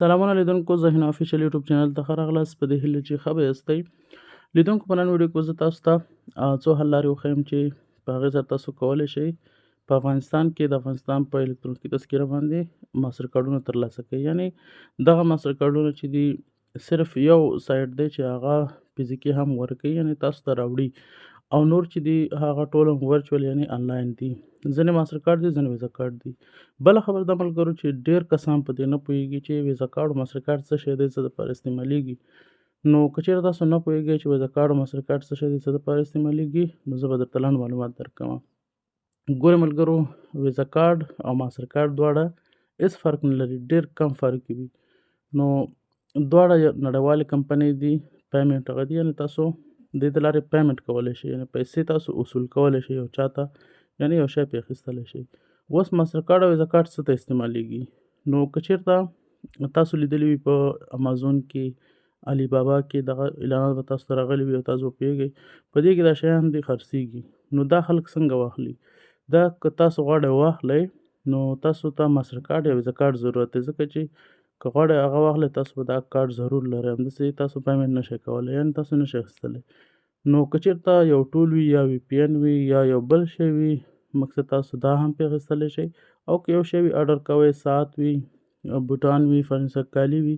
سلامونه لیدونکو، زه هنا افیشل یوټیوب چینل ته ښه راغلاست. په دې هیله چې ښه به یاستئ. لیدونکو، په نن ویډیو کې زه تاسو ته څو حل لارې وښیم چې په هغې سره تاسو کولی شئ په افغانستان کې د افغانستان په الکترونیکي تذکره باندې ماسټر کارډونه ترلاسه کړئ. یعنې دغه ماسټر کارډونه چې دي صرف یو سایټ دی چې هغه فزیکي هم ورکوي، یعنې تاسو ته راوړي، او نور چې دي هغه ټول هم ورچوال یعنې آنلاین دي. ځینې ماسټر کارډ دي، ځینې ویزا کارډ دي. بله خبره دا ملګرو چې ډېر کسان په دې نه پوهېږي چې ویزا کارډ او ماسټر کارډ څه شی دی، څه دپاره استعمالیږي. نو که چېرې تاسو نه پوهېږئ چې ویزا کارډ او ماسټر کارډ څه شی دی، څه دپاره استعمالیږي، نو زه به درته لنډ معلومات درکوم. ګورئ ملګرو، ویزا کارډ او ماسټر کارډ دواړه هېڅ فرق نه لري، ډېر کم فرق وي. نو دواړه نړیوالې کمپنۍ دي. پیمنټ هغه دي، یعنې تاسو د دې لارې پیمنټ کولی شئ، یعنې پیسې تاسو وصول کولی شئ یو چا ته، یعنې یو شی پرې اخیستلی شئ. اوس ماسټر کارډ او ویزا کارډ څه ته استعمالیږي؟ نو که چېرته تاسو لیدلي وي په امازون کې، علي بابا کې دغه اعلانات به تاسو ته راغلي وي او تاسو به پوهېږئ په دې کې دا شیان دي خرڅېږي. نو دا خلک څنګه واخلي؟ دا که تاسو غواړئ واخلئ، نو تاسو ته ماسټر کارډ یا ویزا کارډ ضرورت دی، ځکه چې که غواړئ هغه واخلئ تاسو به دا کارډ ضرور لرئ، همداسې تاسو پیمنټ نشئ کولی، یعنې تاسو نشئ اخیستلی. نو که چېرته یو ټول وي یا وي پي این وي یا یو بل شی وي، مقصد تاسو دا هم پرې اخیستلی شئ. او که یو شی وي اډر کوئ، ساعت وي، بوټان وي، فرنیچر کالي وي،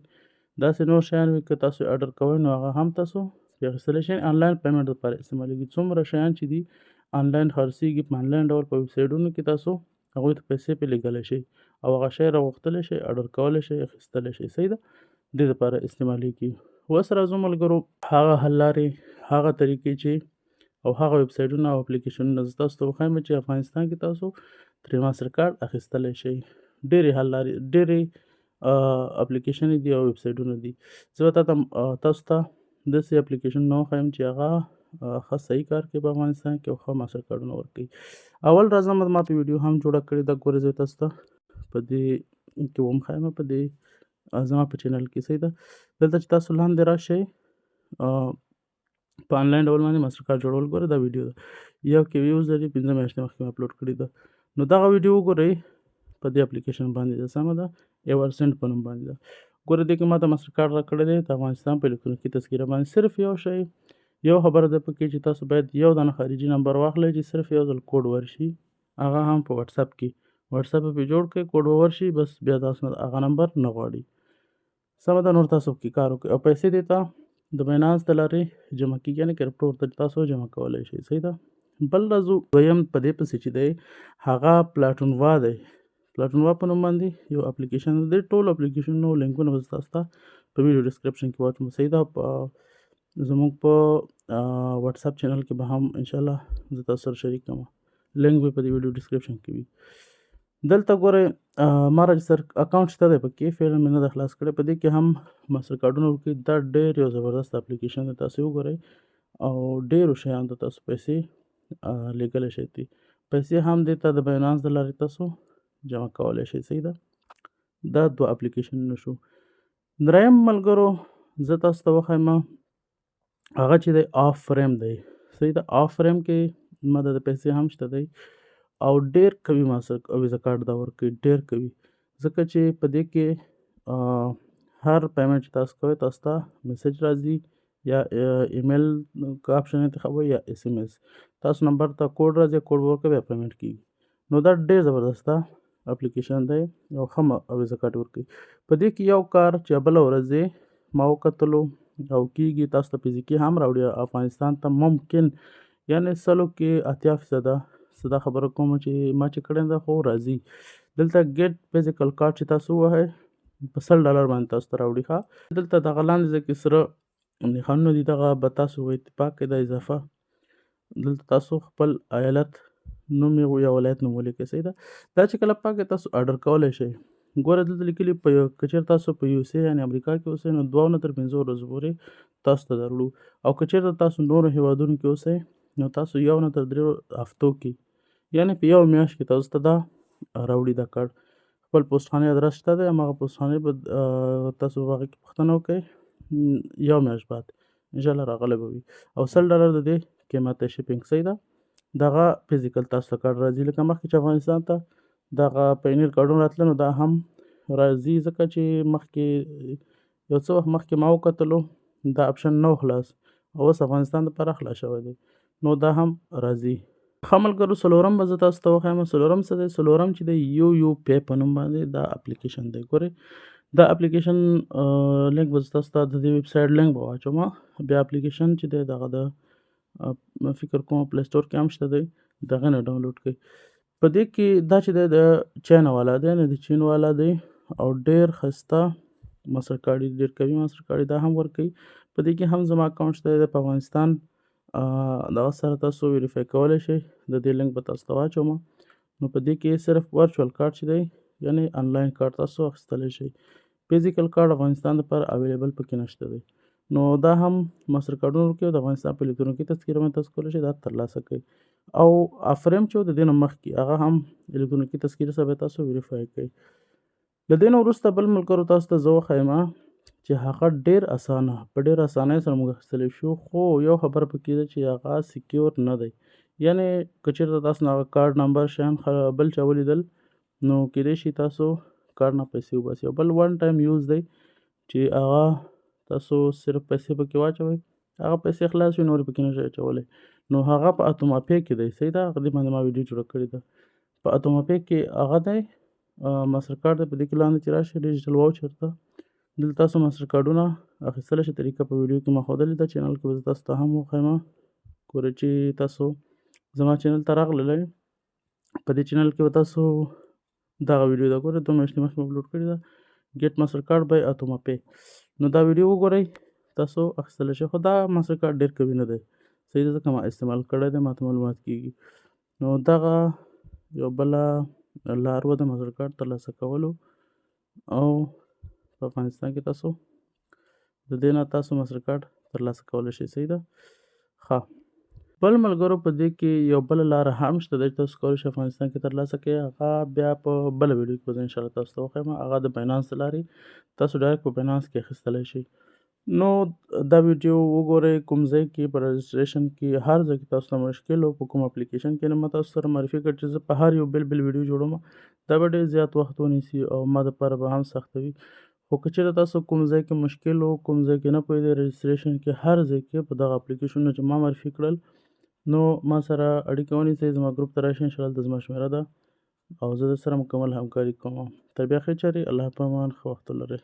داسې نور شیان وي، که تاسو اډر کوئ نو هغه هم تاسو پرې اخیستلی شئ. آنلاین پیمنټ دپاره استعمالیږي. څومره شیان چې دي آنلاین خرڅېږي په آنلاین ډول په ویب سایټونو کې، تاسو هغوی ته پیسې پرې لېږلی شئ او هغه شی راغوښتلی شئ، اډر کولی شئ، اخیستلی شئ. صحیح ده؟ دې دپاره استعمالیږي. اوس راځو ملګرو هغه حل لارې، هغه طریقې چې او هغه ویب سایټونه او اپلیکیشنونه زه تاسو ته وښیم چې افغانستان کې تاسو ترې ماسټر کارډ اخیستلی شئ. ډېرې حل لارې، ډېرې اپلیکیشنې دي او ویب سایټونه دي. زه به تاسو ته داسې اپلیکیشنونه وښیم چې هغه ښه صحیح کار کوي په افغانستان کې او ښه ماسټر کارډونه ورکوي. اول راځم، ما په ویډیو هم جوړه کړې ده، ګورئ زه تاسو ته په دې کې وښیم په دې زما په چینل کې. صحیح ده؟ دلته چې تاسو لاندې راشئ په آنلاین ډول باندې ماسټر کارډ جوړول، ګوره دا ویډیو ده، یو کې ویوز لري، 15 میاشتې مخکې مې اپلوډ کړې ده. نو دغه ویډیو وګورئ، په دې اپلیکیشن باندې ده، سمه ده، ایورسنټ په نوم باندې ده. ګوره دې کې ماته ماسټر کارډ راکړی دی د افغانستان په الکترونیکي تذکره باندې. صرف یو شی، یو خبره ده پکې چې تاسو باید یو دانه خارجي نمبر واخلئ چې صرف یو ځل کوډ ورشي، هغه هم په وټساپ کې. وټساپ یې پرې جوړ کړئ، کوډ به ورشي، بس بیا تاسو نه هغه نمبر نه غواړي. سمه ده؟ نور تاسو پکې کار وکړئ او پیسې دې ته د بینانس د لارې جمع کېږي، یعنې کرپټو ورته تاسو جمع کولی شئ. صحیح ده؟ بل راځو دویم په دې پسې چې دی هغه پلاټونوا دی. پلاټونوا په نوم باندې یو اپلیکیشن دی. ټولو اپلیکیشنونو لینکونه به زه تاسو ته په ویډیو ډسکرپشن کې واچوم. صحیح ده؟ زموږ په وټساپ چینل کې به هم انشاءالله زه تاسو سره شریک کړم، لینک به په دې ویډیو ډسکرپشن کې وي. دلته ګورئ ما رجسټر اکاونټ شته دی پکې، فعلا مې نه ده خلاص کړی. په دې کې هم ماسټر کارډونه ورکوي. دا ډېر یو زبردست اپلیکیشن دی، تاسو وګورئ او ډېرو شیانو ته تاسو پیسې لیږلی شئ. پیسې هم دې ته د بینانس د لارې تاسو جمع کولی شئ. صحیح ده؟ دا دوه اپلیکیشنونه شو. دریم ملګرو زه تاسو ته وښیم هغه چې دی آف فریم دی. صحیح ده؟ آف فریم کې ما د پیسې هم شته دی او ډېر قوي ویزا کارډ دا ورکوي، ډېر قوي، ځکه چې په دې کې هر پیمنټ چې تاسو کوئ تاسو ته میسج راځي یا ایمیل که آپشن انتخابوئ یا اس ایم ایس، تاسو نمبر ته کوډ راځي، کوډ به ورکوئ، بیا پیمنټ کېږي. نو دا ډېر زبردسته اپلیکیشن دی او ښه ویزا کارډ ورکوي. په دې کې یو کار چې بله ورځ ما وکتلو او کېږي، تاسو ته فزیکي هم راوړي افغانستان ته، ممکن یعنې 100 کې 80% زه دا خبره کوم چې ما چې کړې ده خو راځي. دلته ګیټ فزیکل کارډ چې تاسو ووهئ په $100 باندې تاسو ته راوړي. ښه، دلته دغه لاندې ځای کې سره نښانونه دي، دغه به تاسو اتفاق کې د اضافه، دلته تاسو خپل ایالت نوم یا ولایت نوم ولیکئ. صحیح ده؟ دا چې کله پاکې تاسو اډر کولی شئ، ګوره دلته لیکلي که چېرته تاسو په یو اس اې یعنې امریکا کې اوسئ نو 2 نه تر 5 ورځو پورې تاسو ته دروړو، او که چېرته تاسو نورو هېوادونو کې اوسئ نو تاسو 1 نه تر 3 هفتو کې، یعنې په 1 میاشت کې تاسو ته دا راوړي دا کارډ. خپل پوسټخانې ادرس شته دی، هماغه پوسټخانې به تاسو په هغه کې پوښتنه وکئ، 1 میاشت بعد انشاءالله راغلی به وي. او $100 د دې قیمت دی شپینګ. صحیح ده؟ دغه فزیکل تاسو ته کارډ راځي، لکه مخکې چې افغانستان ته دغه پینیر کارډونه راتله نو دا هم راځي، ځکه چې مخکې یو څه وخت مخکې ما وکتلو دا اپشن نه و خلاص او اوس افغانستان دپاره خلاص شوی دی، نو دا هم راځي. ښه ملګرو څلورم به زه تاسو ته وښیم. څلورم څه دی؟ څلورم چې دی یو یو پی په نوم باندې دا اپلیکیشن دی. ګورئ دا اپلیکیشن لینک به زه تاسو ته د دې ویب سایټ لینک به واچوم. بیا اپلیکیشن چې دی دغه د فکر کوم پلی سټور کې هم شته دی، دغه نه ډاونلوډ کړئ. په دې کې دا چې دی د چاینه والا دی، نه د چین والا دی او ډېر ښایسته ماسټر کارډ یې ډېر قوي ماسټر کارډ دا هم ورکوي. په دې کې هم زما اکاونټ شته دی په افغانستان، دغه سره تاسو ویریفای کولی شئ. د دې لینک به تاسو ته واچوم. نو په دې کې صرف ورچوال کارډ چې دی یعنی آنلاین کارډ تاسو اخیستلی شئ. فزیکل کارډ افغانستان لپاره اویلیبل پکې نشته دی. نو دا هم ماسټر کارډونه ورکوي. د افغانستان په الکترونیکي تذکره باندې تاسو کولی شئ دا ترلاسه کړئ. او افریم چې د دې نه مخکې هغه هم الکترونیکي تذکرې سره به تاسو ویریفای کړئ. له دې نه وروسته بل ملګرو تاسو ته زه وښیم چې هغه ډېر اسانه په ډېر اسانۍ سره موږ اخیستلی شو، خو یو خبره پکې ده چې هغه سکیور نه دی. یعنې که چېرته تاسو نه هغه کارډ نمبر شیان بل چا ولیدل نو کیدای شي تاسو کارډ نه پیسې وباسي. او بل ون ټایم یوز دی چې هغه تاسو صرف پیسې پکې واچوئ، هغه پیسې خلاص شي نورې پکې نه شئ اچولی. نو هغه په اتوما پی کې دی. صحیح ده، هغه دې باندې ما ویډیو جوړه کړې ده. په اتوما پی کې هغه دی ماسټر کارډ دی. په دې کې لاندې چې راشئ ډیجیټل واوچر ته، دلته تاسو ماسټر کارډونه اخیستلی شئ. طریقه په ویډیو کې ما ښودلې ده، چینل کې به زه تاسو ته هم وښیم. ګورئ چې تاسو زما چینل ته راغللی، په دې چینل کې به تاسو دغه ویډیو ده ګورئ 2 میاشتې مخکې مې اپلوډ کړې ده، ګیټ ماسټر کارډ بای اتوما پی. نو دا ویډیو وګورئ تاسو اخیستلی شئ. خو دا ماسټر کارډ ډېر قوي نه دی، صحیح ده، ځکه ما استعمال کړی دی، ماته معلومات کېږي. نو دغه یو بله لار وه د ماسټر کارډ ترلاسه کولو، او په افغانستان کې تاسو د دې نه تاسو ماسټر کارډ ترلاسه کولی شئ. صحیح ده. ښه بل ملګرو په دې کې یو بله لاره هم شته ده چې تاسو کولی شئ افغانستان کې ترلاسه کړئ. هغه بیا په بله ویډیو کې به زه انشاءالله تاسو ته وښیم. هغه د بینانس له لارې تاسو ډایرکټ په بینانس کې اخیستلی شئ. نو دا ویډیو وګورئ، کوم ځای کې په رجسټریشن کې هر ځای کې تاسو ته مشکل او په کوم اپلیکیشن کې نه ما تاسو سره معرفي کړ چې زه په هر یو بل ویډیو جوړوم، دا به ډېر زیات وخت ونیسي او ما دپاره به هم سخته وي. خو که چېرته تاسو کوم ځای کې مشکل و، کوم ځای کې نه پوهېدئ رجسټریشن کې، هر ځای کې په دغه اپلیکیشنونه چې ما معرفي کړل نو ما سره اړیکه ونیسئ، زما ګروپ ته راشئ، انشاءالله د زما شمېره ده او زه در سره مکمل همکاري کوم. تر بیا ښې چارې، الله په امان، ښه وخت ولرئ.